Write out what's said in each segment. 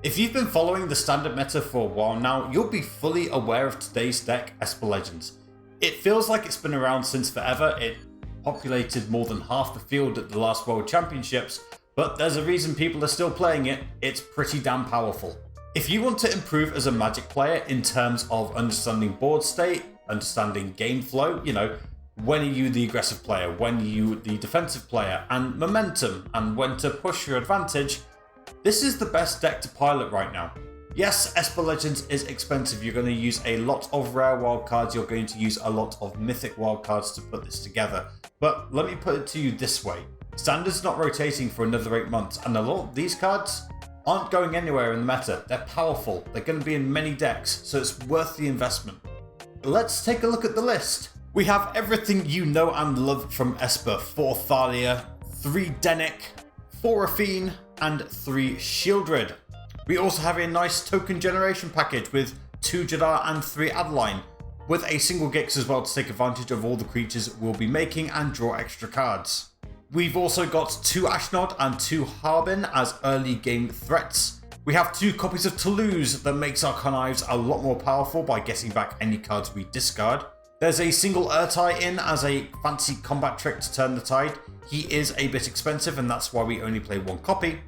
If you've been following the standard meta for a while now, you'll be fully aware of today's deck, Esper Legends. It feels like it's been around since forever. It populated more than half the field at the last World Championships, but there's a reason people are still playing it. It's pretty damn powerful. If you want to improve as a Magic player in terms of understanding board state, understanding game flow, when are you the aggressive player, when are you the defensive player, and momentum, and when to push your advantage, this is the best deck to pilot right now. Yes, Esper Legends is expensive. You're going to use a lot of rare wildcards. You're going to use a lot of mythic wildcards to put this together. But let me put it to you this way. Standard's not rotating for another 8 months, and a lot of these cards aren't going anywhere in the meta. They're powerful. They're going to be in many decks, so it's worth the investment. Let's take a look at the list. We have everything you know and love from Esper. 4 Thalia, 3 Dennick, 4 Raffine, and 3 Shieldred. We also have a nice token generation package with 2 Jadar and 3 Adeline, with a single Gix as well to take advantage of all the creatures we'll be making and draw extra cards. We've also got 2 Ashnod and 2 Harbin as early game threats. We have 2 copies of Toluz that makes our connives a lot more powerful by getting back any cards we discard. There's a single Ertai in as a fancy combat trick to turn the tide. He is a bit expensive and that's why we only play 1 copy.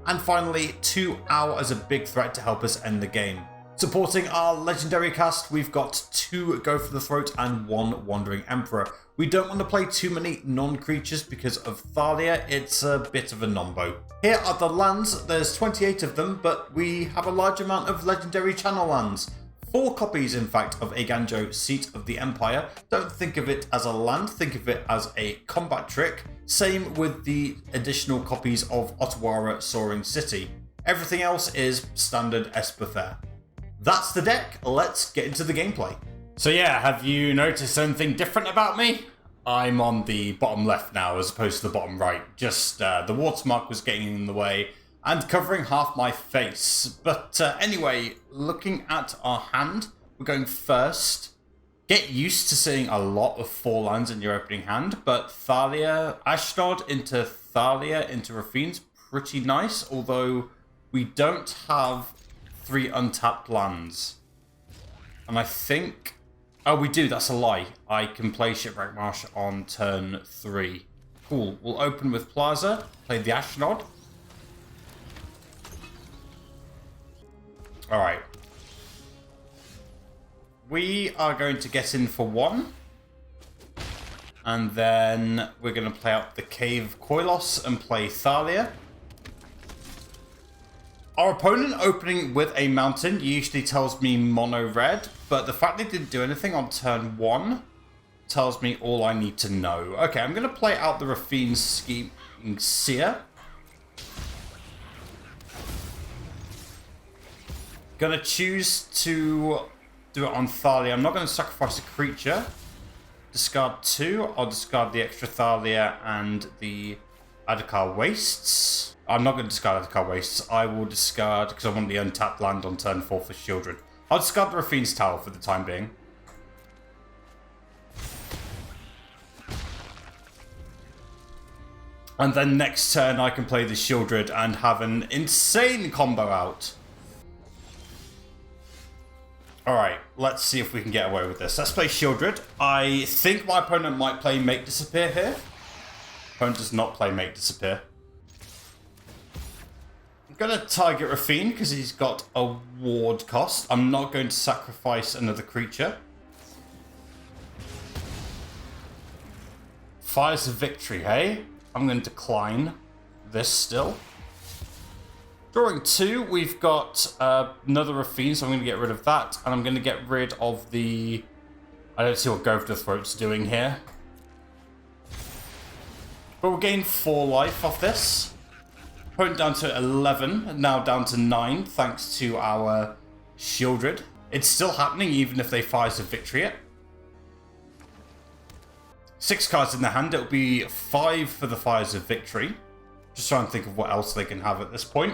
And finally, 2 Owl as a big threat to help us end the game. Supporting our legendary cast, we've got 2 Go for the Throat and 1 Wandering Emperor. We don't want to play too many non-creatures because of Thalia. It's a bit of a nombo. Here are the lands. There's 28 of them, but we have a large amount of legendary channel lands. 4 copies, in fact, of Eiganjo, Seat of the Empire. Don't think of it as a land, think of it as a combat trick. Same with the additional copies of Otawara, Soaring City. Everything else is standard Esper fare. That's the deck. Let's get into the gameplay. So yeah, have you noticed anything different about me? I'm on the bottom left now as opposed to the bottom right. Just the watermark was getting in the way and covering half my face. But anyway, looking at our hand, we're going first. Get used to seeing a lot of 4 lands in your opening hand, but Thalia, Ashnod into Thalia into Raffine's pretty nice, although we don't have 3 untapped lands. And I think... Oh, we do. That's a lie. I can play Shipwreck Marsh on turn 3. Cool. We'll open with Plaza, play the Ashnod. Alright. We are going to get in for 1. And then we're going to play out the Cave of Koilos and play Thalia. Our opponent opening with a mountain usually tells me mono red, but the fact they didn't do anything on turn 1 tells me all I need to know. Okay, I'm going to play out the Raffine scheme Seer. Gonna choose to do it on Thalia. I'm not going to sacrifice a creature. Discard 2. I'll discard the extra Thalia and the Adarkar Wastes. I'm not going to discard Adarkar Wastes. I will discard, because I want the untapped land on turn 4 for Shieldred. I'll discard the Raffine's Tower for the time being. And then next turn I can play the Shieldred and have an insane combo out. Alright, let's see if we can get away with this. Let's play Shieldred. I think my opponent might play Make Disappear here. Opponent does not play Make Disappear. I'm going to target Raffine because he's got a ward cost. I'm not going to sacrifice another creature. Fires of Victory, hey? I'm going to decline this still. Drawing 2, we've got another Raffine, so I'm going to get rid of that. And I'm going to get rid of the... I don't see what Go for the Throat's doing here. But we'll gain 4 life off this. Opponent down to 11, now down to 9, thanks to our Shieldred. It's still happening even if they Fires of Victory it. 6 cards in the hand, it'll be 5 for the Fires of Victory. Just trying to think of what else they can have at this point.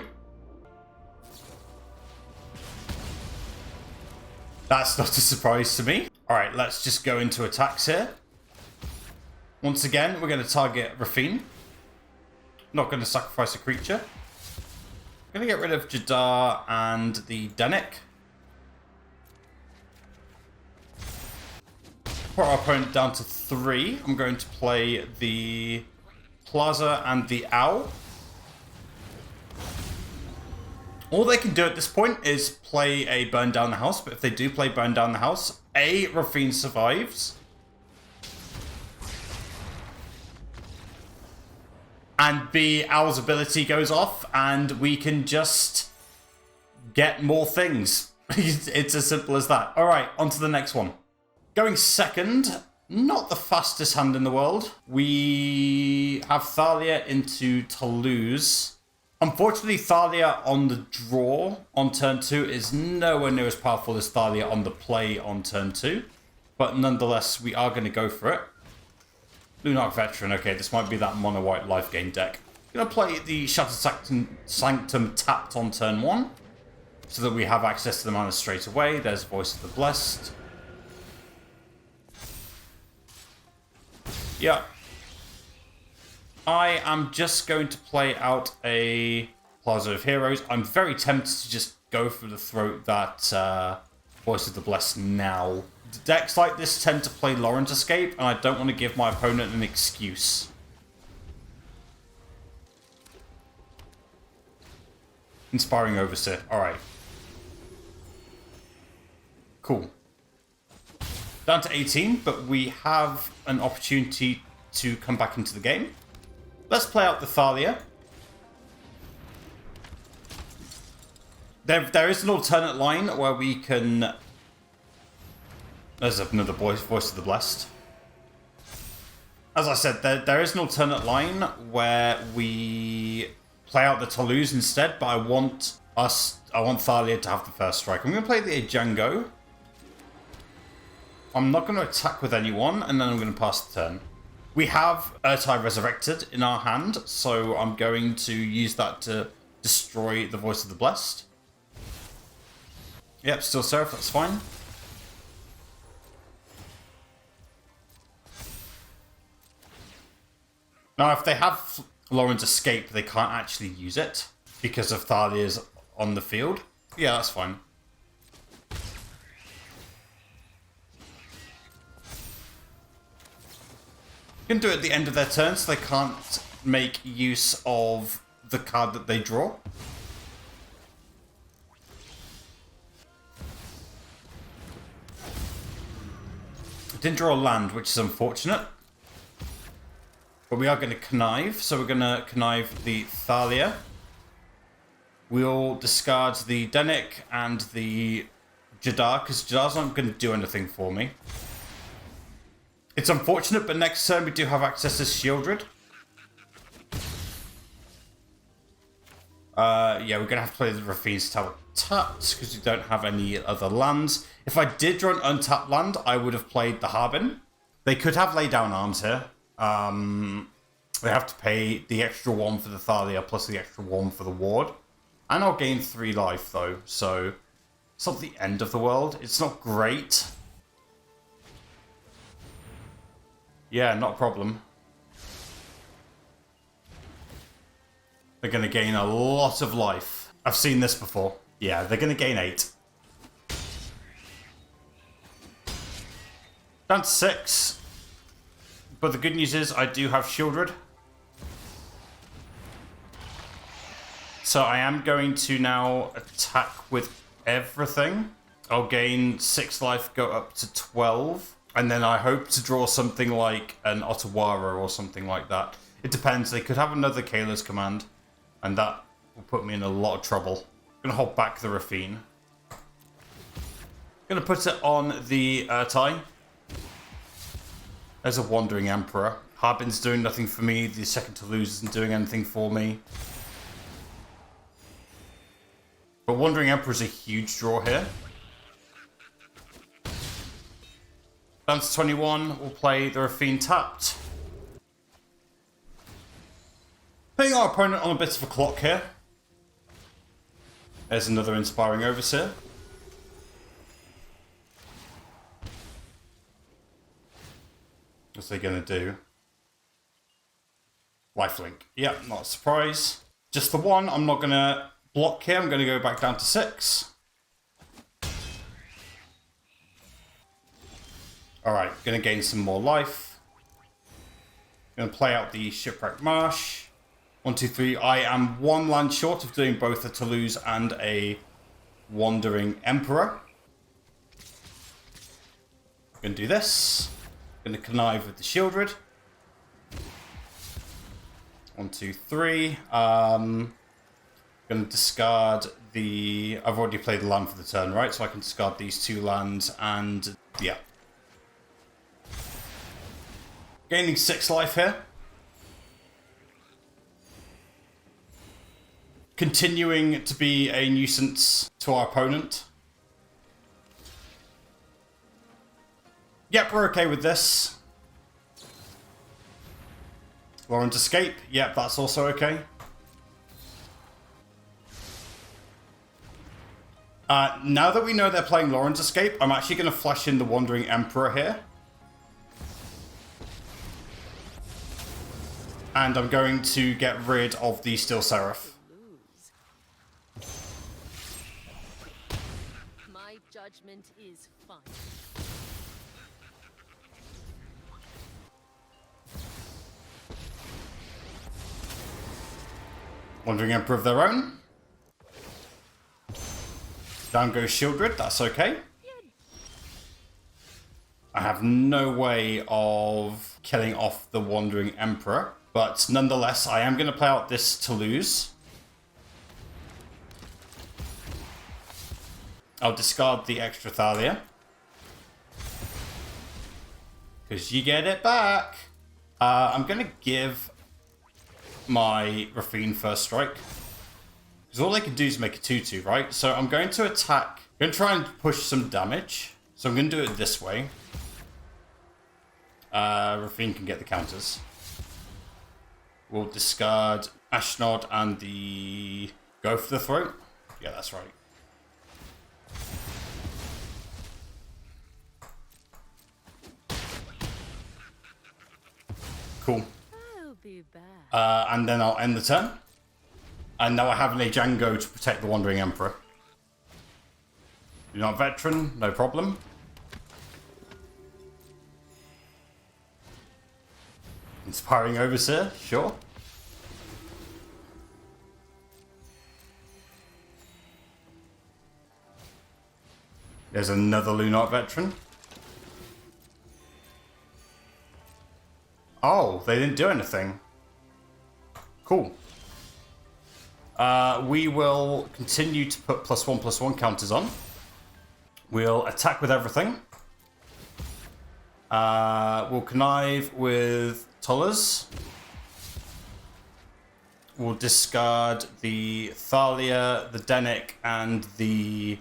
That's not a surprise to me. Alright, let's just go into attacks here. Once again, we're going to target Raffine. Not going to sacrifice a creature. I'm I'm going to get rid of Jadar and the Dennick. Put our opponent down to 3. I'm going to play the Plaza and the Owl. All they can do at this point is play a Burn Down the House, but if they do play Burn Down the House, A, Raffine survives, and B, Owl's ability goes off, and we can just get more things. It's as simple as that. Alright, on to the next one. Going second, not the fastest hand in the world. We have Thalia into Toluz. Unfortunately, Thalia on the draw on turn 2 is nowhere near as powerful as Thalia on the play on turn 2. But nonetheless, we are going to go for it. Lunarch Veteran, okay, this might be that mono white life gain deck. I'm going to play the Shattered Sanctum tapped on turn 1. So that we have access to the mana straight away. There's Voice of the Blessed. Yeah. I am just going to play out a Plaza of Heroes. I'm very tempted to just go for the throat that Voice of the Blessed now. Decks like this tend to play Lawrence Escape, and I don't want to give my opponent an excuse. Inspiring Overseer. Alright. Cool. Down to 18, but we have an opportunity to come back into the game. Let's play out the Thalia. There is an alternate line where we can... There's another voice of the Blessed. As I said, there is an alternate line where we play out the Toluz instead, but I want Thalia to have the first strike. I'm going to play the Eiganjo. I'm not going to attack with anyone, and then I'm going to pass the turn. We have Ertai Resurrected in our hand, so I'm going to use that to destroy the Voice of the Blessed. Yep, still Seraph, that's fine. Now, if they have Lawrence Escape, they can't actually use it because of Thalia's on the field. Yeah, that's fine. You can do it at the end of their turn, so they can't make use of the card that they draw. I didn't draw a land, which is unfortunate. But we are going to connive, so we're going to connive the Thalia. We'll discard the Dennick and the Jadar, because Jadar's not going to do anything for me. It's unfortunate, but next turn we do have access to Shieldred. Yeah, we're going to have to play the Raffine's Tower tapped, because we don't have any other lands. If I did draw an untapped land, I would have played the Harbin. They could have Lay Down Arms here. They have to pay the extra 1 for the Thalia, plus the extra 1 for the Ward. And I'll gain 3 life, though, so it's not the end of the world. It's not great. Yeah, not a problem. They're going to gain a lot of life. I've seen this before. Yeah, they're going to gain 8. Down to 6. But the good news is I do have Shieldred. So I am going to now attack with everything. I'll gain 6 life, go up to 12. And then I hope to draw something like an Otawara or something like that. It depends. They could have another Kayla's command. And that will put me in a lot of trouble. I'm going to hold back the Raffine. Going to put it on the Ertai. There's a Wandering Emperor. Harbin's doing nothing for me. The second Toluz isn't doing anything for me. But Wandering Emperor is a huge draw here. Down to 21, we'll play the Raffine tapped. Putting our opponent on a bit of a clock here. There's another Inspiring Overseer. What's they going to do? Lifelink. Yep, not a surprise. Just the one. I'm not going to block here. I'm going to go back down to 6. Alright, going to gain some more life. Going to play out the Shipwreck Marsh. 1, 2, 3. I am 1 land short of doing both a Toluz and a Wandering Emperor. Going to do this. Going to connive with the Shieldred. 1, 2, 3. Going to discard the... I've already played the land for the turn, right? So I can discard these 2 lands and... yeah. Gaining 6 life here. Continuing to be a nuisance to our opponent. Yep, we're okay with this. Lauren's Escape. Yep, that's also okay. Now that we know they're playing Lauren's Escape, I'm actually going to flash in the Wandering Emperor here. And I'm going to get rid of the Steel Seraph. My judgment is fine. Wandering Emperor of their own. Down goes Shieldred, that's okay. I have no way of killing off the Wandering Emperor. But nonetheless, I am going to play out this Toluz. I'll discard the extra Thalia. Because you get it back. I'm going to give my Raffine first strike. Because all they can do is make a 2-2, right? So I'm going to attack. I'm going to try and push some damage. So I'm going to do it this way. Raffine can get the counters. We'll discard Ashnod and the... Go for the Throat? Yeah, that's right. Cool. I'll be back. And then I'll end the turn. And now I have an Eiganjo to protect the Wandering Emperor. You're not veteran, no problem. Inspiring Overseer, sure. There's another Lunarch veteran. Oh, they didn't do anything. Cool. We will continue to put +1/+1 counters on. We'll attack with everything. We'll connive with Toluz. We'll discard the Thalia, the Dennick, and the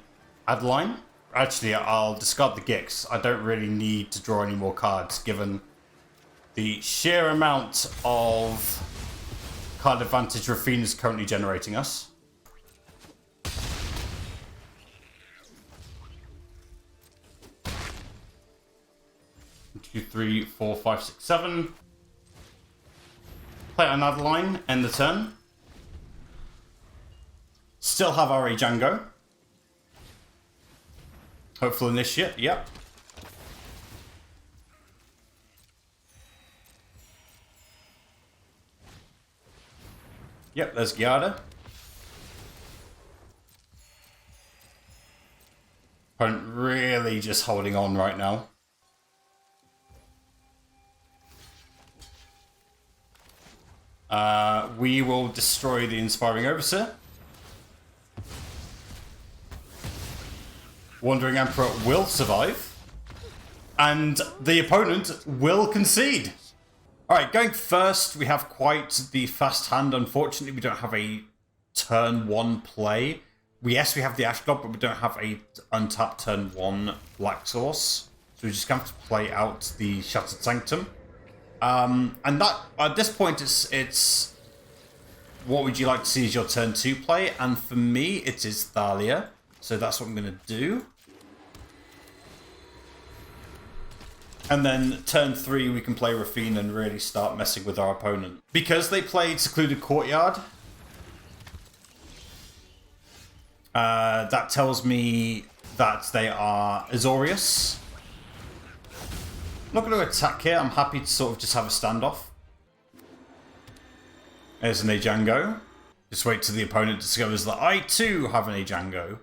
Adeline. Actually, I'll discard the Gix. I don't really need to draw any more cards, given the sheer amount of card advantage Raffine is currently generating us. 2, 3, 4, 5, 6, 7. Play an Adeline, end the turn. Still have our Eiganjo. Hopeful Initiate, yep. Yep, there's Jadar. Opponent really just holding on right now. We will destroy the Inspiring Overseer. Wandering Emperor will survive. And the opponent will concede. Alright, going first, we have quite the fast hand. Unfortunately, we don't have a turn 1 play. Yes, we have the Ashnod, but we don't have a untapped turn 1 Black Source. So we just have to play out the Shattered Sanctum. And that, at this point, it's what would you like to see as your turn 2 play? And for me, it is Thalia. So that's what I'm going to do. And then turn 3, we can play Raffine and really start messing with our opponent. Because they played Secluded Courtyard, That tells me that they are Azorius. I'm not going to attack here. I'm happy to sort of just have a standoff. There's an Eiganjo. Just wait till the opponent discovers that I too have an Eiganjo.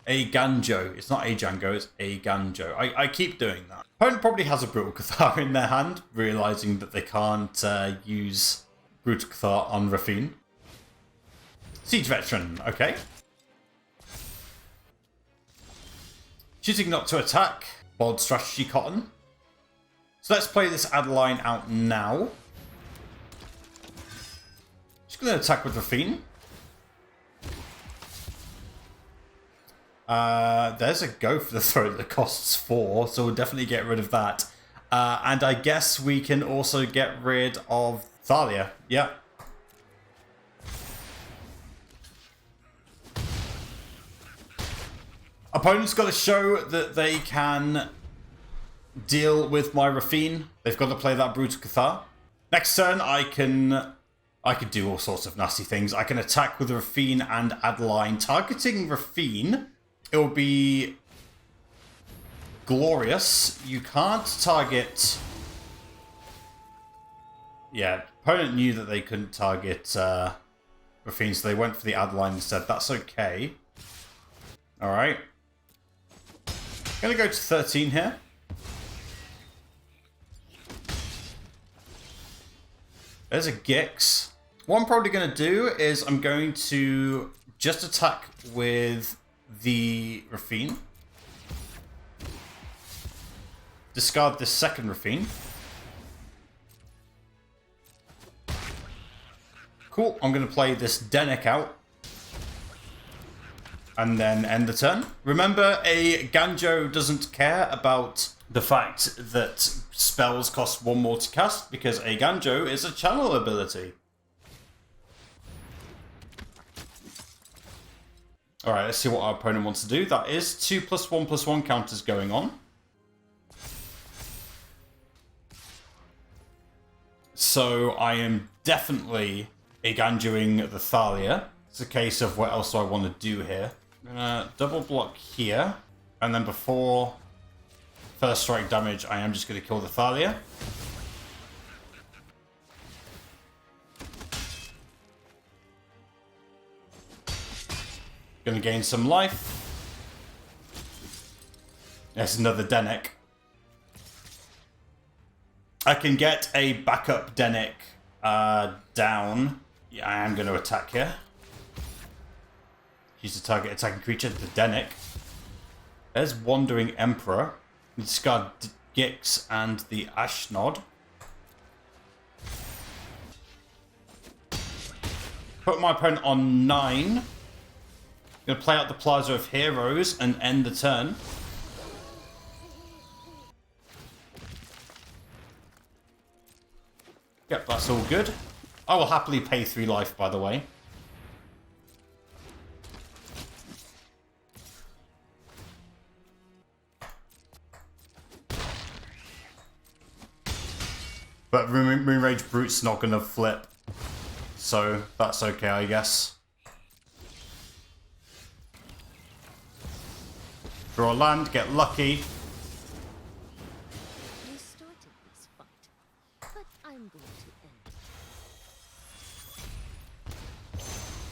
Eiganjo. It's not Eiganjo, it's Eiganjo. I keep doing that. Opponent probably has a Brutal Cathar in their hand, realizing that they can't use Brutal Cathar on Raffine. Siege Veteran, okay. Choosing not to attack. Bold strategy, Cotton. So let's play this Adeline out now. Just going to attack with Raffine. There's a go for the throat that costs 4, so we'll definitely get rid of that. And I guess we can also get rid of Thalia. Yeah. Opponent's got to show that they can deal with my Raffine. They've got to play that Brutal Cathar. Next turn, I can do all sorts of nasty things. I can attack with Raffine and Adeline. Targeting Raffine, it will be glorious. You can't target... Yeah, opponent knew that they couldn't target Raffine, so they went for the Adeline instead. That's okay. Alright. I'm going to go to 13 here. There's a Gix. What I'm probably going to do is I'm going to just attack with the Raffine. Discard this second Raffine. Cool. I'm going to play this Dennick out. And then end the turn. Remember, Eiganjo doesn't care about the fact that spells cost 1 more to cast, because Eiganjo is a channel ability. Alright, let's see what our opponent wants to do. That is 2+1/+1 counters going on. So I am definitely Eiganjoing the Thalia. It's a case of what else do I want to do here. I'm gonna double block here, and then before first strike damage, I am just gonna kill the Thalia. Gonna gain some life. There's another Dennick. I can get a backup Dennick down. Yeah, I am gonna attack here. Use the target attacking creature, the Dennick. There's Wandering Emperor. Discard Gix and the Ashnod. Put my opponent on 9. Gonna play out the Plaza of Heroes and end the turn. Yep, that's all good. I will happily pay 3 life, by the way. But Moonrage Brute's not going to flip. So that's okay, I guess. Draw land, get lucky. You started this fight, but I'm going to end.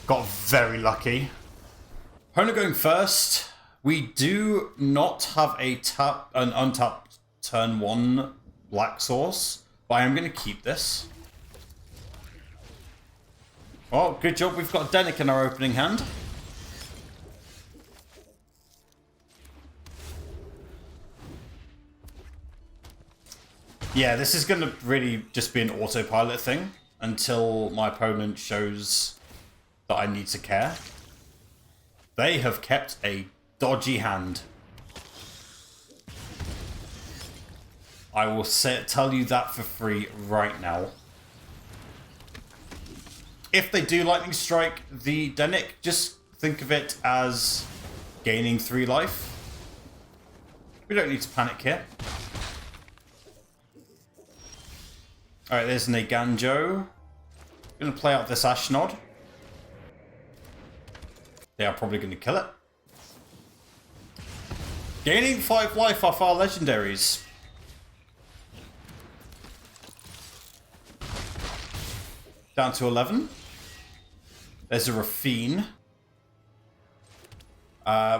Got very lucky. Opponent going first. We do not have an untapped turn 1 black source. But I am going to keep this. Well, good job. We've got Dennick in our opening hand. Yeah, this is going to really just be an autopilot thing until my opponent shows that I need to care. They have kept a dodgy hand. I will tell you that for free right now. If they do Lightning Strike the Dennick, just think of it as gaining 3 life. We don't need to panic here. Alright, there's an Eiganjo. I'm going to play out this Ashnod. They are probably going to kill it. Gaining 5 life off our legendaries. Down to 11. There's a Raffine.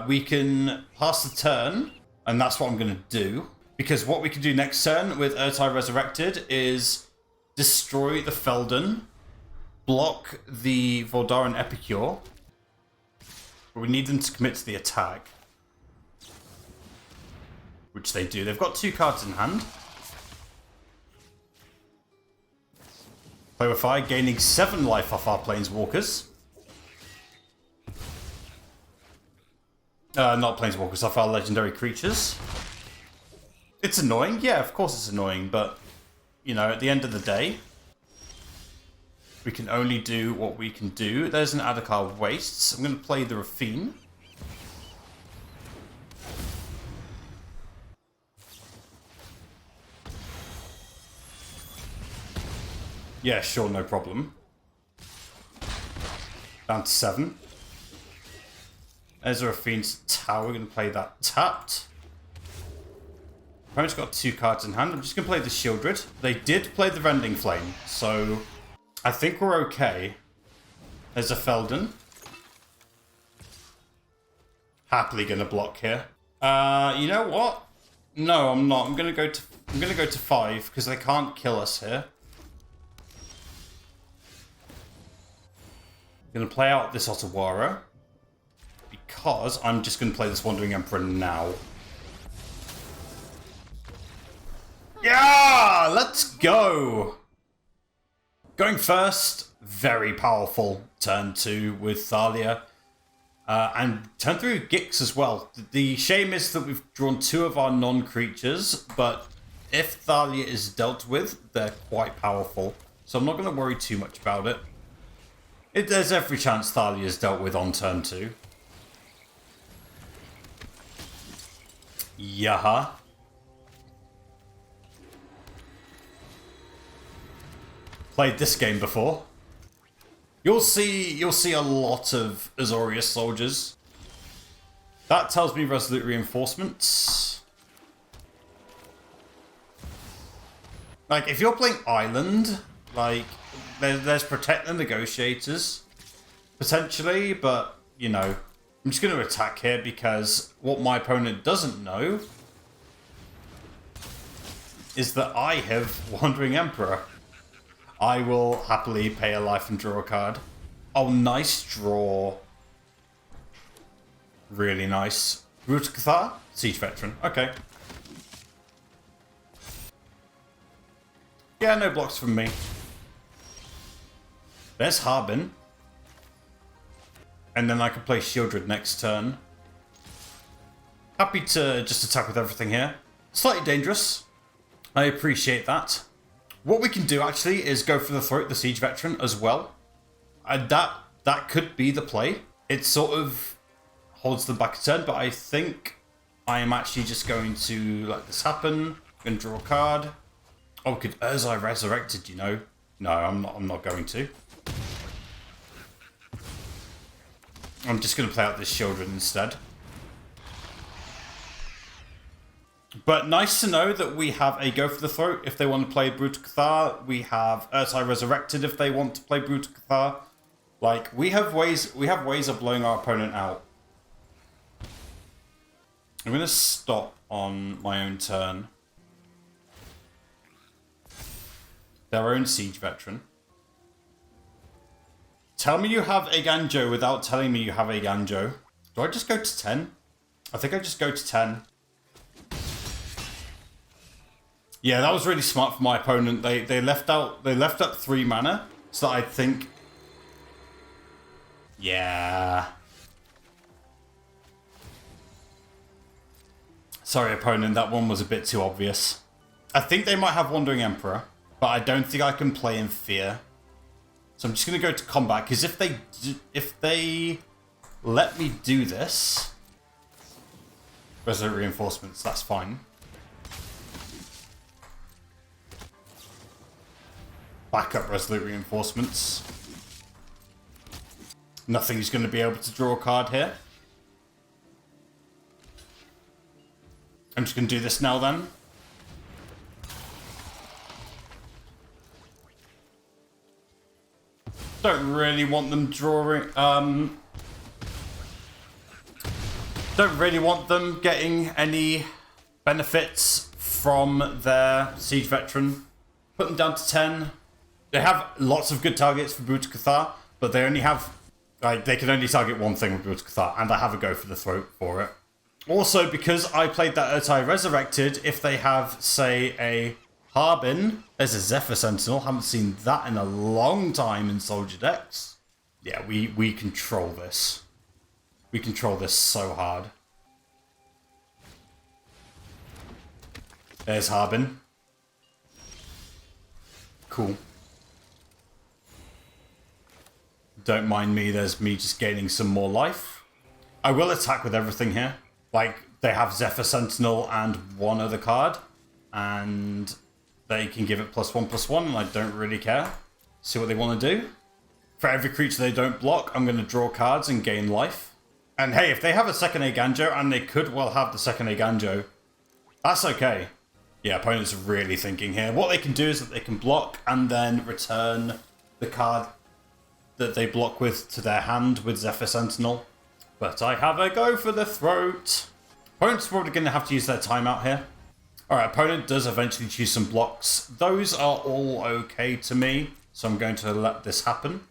We can pass the turn, and that's what I'm going to do. Because what we can do next turn with Ertai Resurrected is destroy the Feldon, block the Voldaren Epicure. But we need them to commit to the attack. Which they do. They've got 2 cards in hand. Play with fire, gaining 7 life off our Planeswalkers. Not Planeswalkers, off our legendary creatures. It's annoying. Yeah, of course it's annoying, but, you know, at the end of the day, we can only do what we can do. There's an Adarkar Wastes. I'm going to play the Raffine. Yeah, sure, no problem. Down to 7. There's a Raffine's Tower. We're going to play that tapped. Opponent's got 2 cards in hand. I'm just going to play the Shieldred. They did play the Rending Flame, so I think we're okay. There's a Feldon. Happily going to block here. You know what? No, I'm not. I'm going to go to 5 because they can't kill us here. I'm going to play out this Otawara because I'm just going to play this Wandering Emperor now. Yeah, let's go. Going first, very powerful turn 2 with Thalia. And turn 3 with Gix as well. The shame is that we've drawn 2 of our non-creatures, but if Thalia is dealt with, they're quite powerful. So I'm not going to worry too much about it. There's every chance Thalia is dealt with on turn 2. Yaha. Played this game before. You'll see a lot of Azorius soldiers. That tells me Resolute Reinforcements. Like, if you're playing Island, like, there's Protect the Negotiators, potentially, but, you know, I'm just going to attack here because what my opponent doesn't know is that I have Wandering Emperor. I will happily pay a life and draw a card. Oh, nice draw. Really nice. Root Cathar? Siege Veteran. Okay. Yeah, no blocks from me. There's Harbin. And then I can play Shieldred next turn. Happy to just attack with everything here. Slightly dangerous. I appreciate that. What we can do actually is go for the Throat, the Siege Veteran as well. That could be the play. It sort of holds them back a turn, but I think I am actually just going to let this happen. Going to draw a card. Oh, could Ertai Resurrected, you know? No, I'm not going to. I'm just going to play out this Shieldred instead. But nice to know that we have a Go for the Throat if they want to play Brutal Cathar. We have Ertai Resurrected if they want to play Brutal Cathar. Like, we have ways of blowing our opponent out. I'm going to stop on my own turn. Their own Siege Veteran. Tell me you have Eiganjo without telling me you have Eiganjo. Do I just go to 10? I think I just go to 10. Yeah, that was really smart for my opponent. They left up 3 mana, so that I think. Yeah. Sorry, opponent. That one was a bit too obvious. I think they might have Wandering Emperor, but I don't think I can play in Fear. So I'm just going to go to combat, because if they let me do this, Resolute Reinforcements, that's fine. Backup Resolute Reinforcements. Nothing's going to be able to draw a card here. I'm just going to do this now then. Don't really want them drawing... don't really want them getting any benefits from their Siege Veteran. Put them down to 10. They have lots of good targets for Brutal Cathar, but they only have... Like, they can only target one thing with Brutal Cathar, and I have a go for the throat for it. Also, because I played that Ertai Resurrected, if they have, say, a Harbin, there's a Zephyr Sentinel. Haven't seen that in a long time in Soldier decks. Yeah, we control this. We control this so hard. There's Harbin. Cool. Don't mind me, there's me just gaining some more life. I will attack with everything here. Like, they have Zephyr Sentinel and one other card. And they can give it +1/+1, and I don't really care. See what they want to do. For every creature they don't block, I'm going to draw cards and gain life. And hey, if they have a second Eiganjo, and they could well have the second Eiganjo, that's okay. Yeah, opponents are really thinking here. What they can do is that they can block and then return the card that they block with to their hand with Zephyr Sentinel. But I have a go for the throat. Opponent's probably going to have to use their timeout here. Alright, opponent does eventually choose some blocks. Those are all okay to me, so I'm going to let this happen.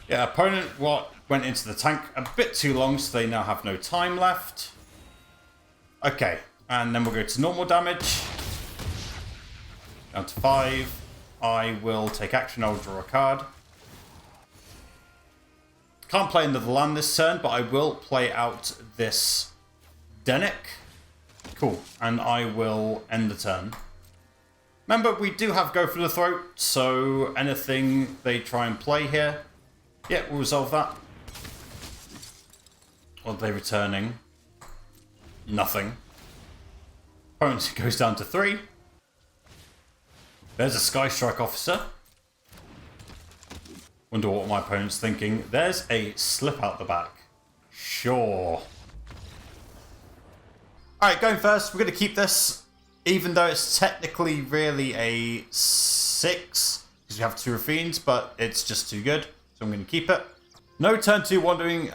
Yeah, opponent went into the tank a bit too long, so they now have no time left. Okay, and then we'll go to normal damage. Down to 5. I will take action, I'll draw a card. Can't play another land this turn, but I will play out this Dennick. Cool, and I will end the turn. Remember, we do have Go for the Throat, so anything they try and play here, yeah, we'll resolve that. What are they returning? Nothing. Opponent goes down to 3. There's a Sky Strike Officer. Wonder what my opponent's thinking. There's a Slip out the back. Sure. Alright, going first. We're going to keep this, even though it's technically really a 6, because we have 2 Raffines, but it's just too good, so I'm going to keep it. No turn 2 Wandering,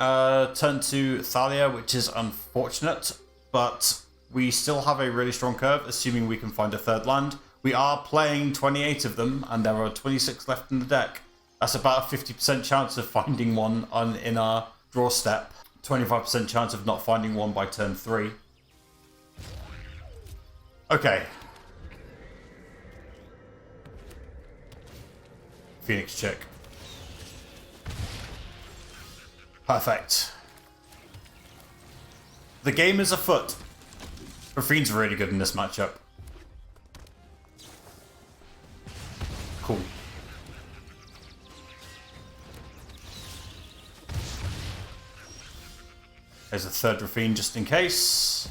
turn 2 Thalia, which is unfortunate, but we still have a really strong curve, assuming we can find a third land. We are playing 28 of them, and there are 26 left in the deck. That's about a 50% chance of finding one in our draw step. 25% chance of not finding one by turn 3. Okay. Phoenix check. Perfect. The game is afoot. Raffine's really good in this matchup. Cool. There's a third Raffine just in case.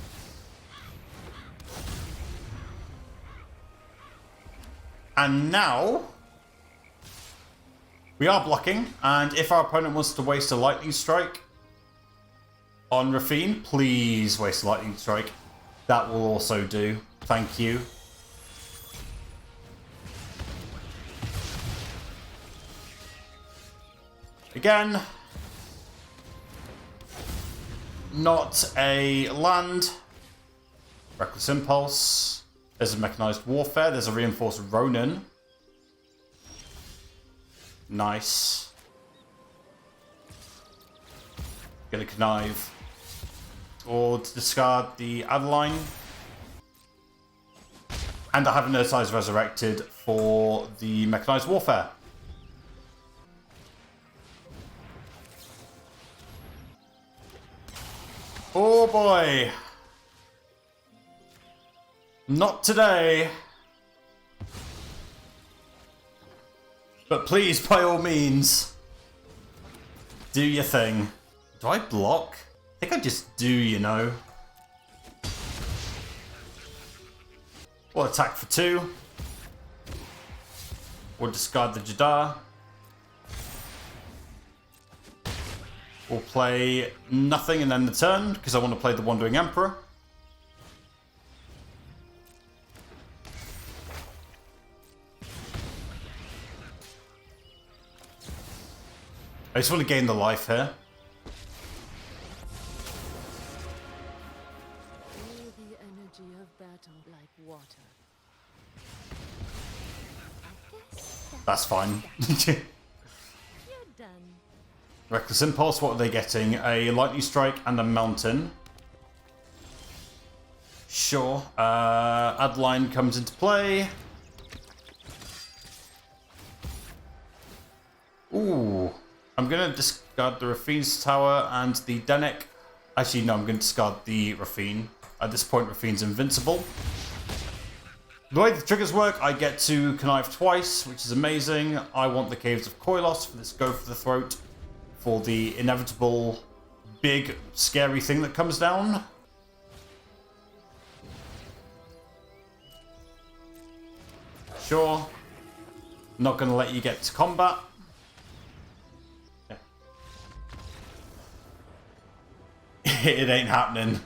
And now we are blocking, and if our opponent wants to waste a lightning strike on Raffine, please waste a lightning strike. That will also do. Thank you. Again, not a land. Reckless Impulse. There's a Mechanized Warfare. There's a Reinforced Ronin. Nice. Gonna Connive. Or to discard the Adeline. And I have an Ertai Resurrected for the Mechanized Warfare. Oh boy. Not today. But please, by all means, do your thing. Do I block? I think I just do, you know. We'll attack for 2. We'll discard the Jadar. We'll play nothing and end the turn, because I want to play the Wandering Emperor. I just want to gain the life here. Feel the energy of battle like water. I guess That's fine. you're done. Reckless Impulse, what are they getting? A Lightning Strike and a Mountain. Sure. Adeline comes into play. Ooh. I'm going to discard the Raffine's Tower and the Dennick. Actually, no, I'm going to discard the Raffine. At this point, Raffine's invincible. The way the triggers work, I get to connive twice, which is amazing. I want the Caves of Koilos for this go for the throat. For the inevitable big, scary thing that comes down. Sure. Not going to let you get to combat. It ain't happening.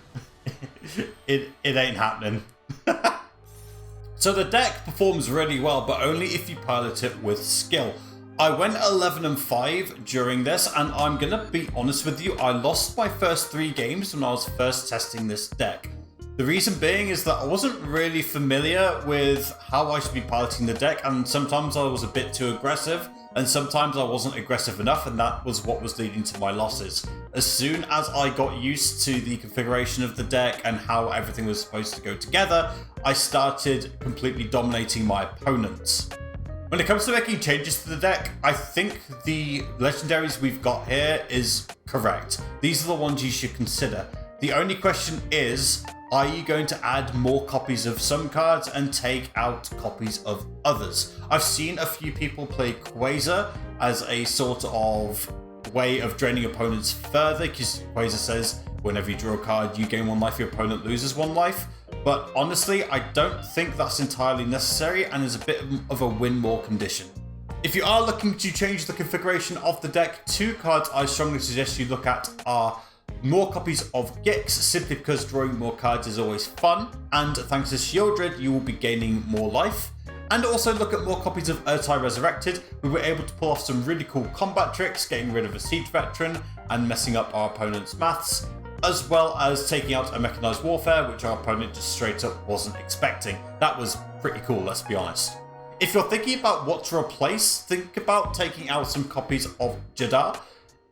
it ain't happening. So the deck performs really well, but only if you pilot it with skill. I went 11-5 during this, and I'm going to be honest with you, I lost my first 3 games when I was first testing this deck. The reason being is that I wasn't really familiar with how I should be piloting the deck, and sometimes I was a bit too aggressive, and sometimes I wasn't aggressive enough, and that was what was leading to my losses. As soon as I got used to the configuration of the deck and how everything was supposed to go together, I started completely dominating my opponents. When it comes to making changes to the deck, I think the legendaries we've got here is correct. These are the ones you should consider. The only question is, are you going to add more copies of some cards and take out copies of others? I've seen a few people play Quasar as a sort of way of draining opponents further, because Quasar says whenever you draw a card, you gain 1 life, your opponent loses 1 life. But honestly, I don't think that's entirely necessary and is a bit of a win more condition. If you are looking to change the configuration of the deck, 2 cards I strongly suggest you look at are more copies of Gix, simply because drawing more cards is always fun, and thanks to Shieldred, you will be gaining more life. And also look at more copies of Ertai Resurrected. We were able to pull off some really cool combat tricks, getting rid of a siege veteran and messing up our opponent's maths, as well as taking out a mechanized warfare, which our opponent just straight up wasn't expecting. That was pretty cool, let's be honest. If you're thinking about what to replace, think about taking out some copies of Jadar.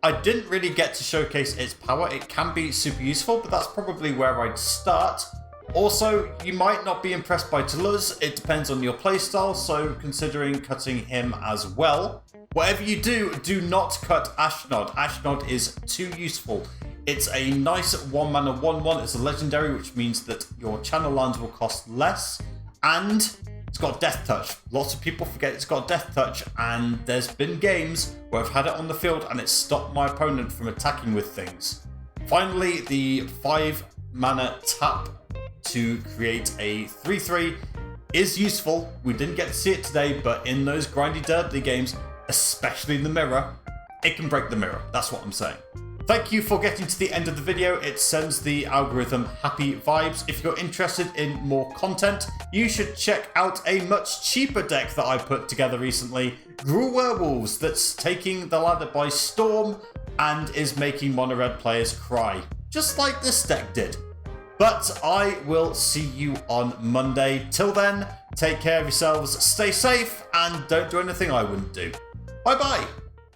I didn't really get to showcase its power. It can be super useful, but that's probably where I'd start. Also, you might not be impressed by Toluz. It depends on your playstyle, so considering cutting him as well. Whatever you do, do not cut Ashnod. Ashnod is too useful. It's a nice 1-mana 1/1. It's a legendary, which means that your channel lands will cost less, and it's got Death Touch. Lots of people forget it's got Death Touch, and there's been games where I've had it on the field and it's stopped my opponent from attacking with things. Finally, the 5-mana tap to create a 3/3 is useful. We didn't get to see it today, but in those grindy dirty games, especially in the mirror, it can break the mirror. That's what I'm saying. Thank you for getting to the end of the video. It sends the algorithm happy vibes. If you're interested in more content, you should check out a much cheaper deck that I put together recently, Gruul Werewolves, that's taking the ladder by storm and is making mono red players cry, just like this deck did. But I will see you on Monday. Till then, take care of yourselves, stay safe, and don't do anything I wouldn't do. Bye bye.